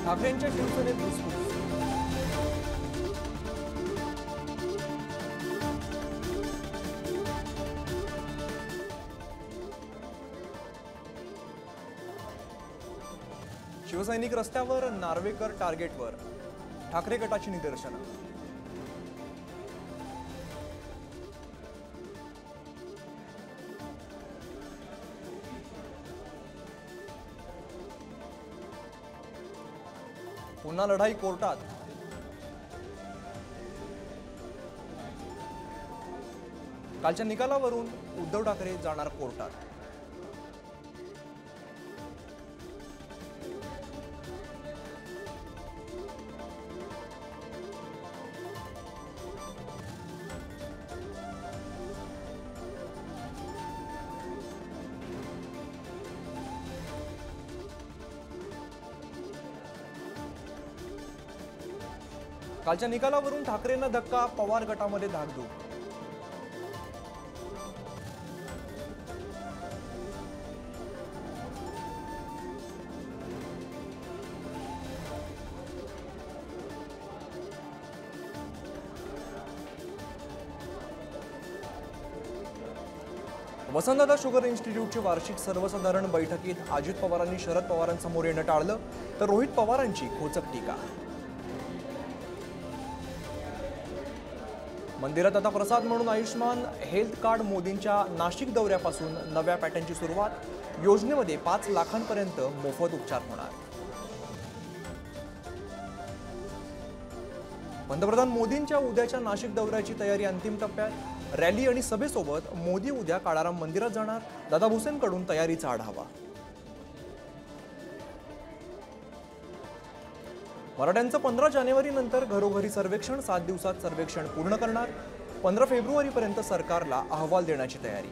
ठाकरेंच्या शिवसेनेत धुसफूस. शिवसैनिक रस्त्यावर, नार्वेकर टार्गेटवर. ठाकरे गटाची निदर्शनं. पुन्हा लढाई कोर्टात. कालच्या निकालावरून उद्धव ठाकरे जाणार कोर्टात. कालच्या निकालावरून ठाकरेंना धक्का, पवार गटामध्ये धाकधूक. वसंतदादा शुगर इन्स्टिट्यूटची वार्षिक सर्वसाधारण बैठकीत अजित पवारांनी शरद पवारांसमोर येणं टाळलं, तर रोहित पवारांची खोचक टीका. मंदिरात आता प्रसाद म्हणून आयुष्मान हेल्थ कार्ड. मोदींच्या नाशिक दौऱ्यापासून नव्या पॅटर्नची सुरुवात. योजनेमध्ये 5 लाखांपर्यंत मोफत उपचार होणार. पंतप्रधान मोदींच्या उद्याच्या नाशिक दौऱ्याची तयारी अंतिम टप्प्यात. रॅली आणि सभेसोबत मोदी उद्या काळाराम मंदिरात जाणार. दादा भुसेंकडून तयारीचा आढावा. मराठ्यांचं 15 जानेवारीनंतर घरोघरी सर्वेक्षण. 7 दिवसात सर्वेक्षण पूर्ण करणार. 15 फेब्रुवारीपर्यंत सरकारला अहवाल देण्याची तयारी.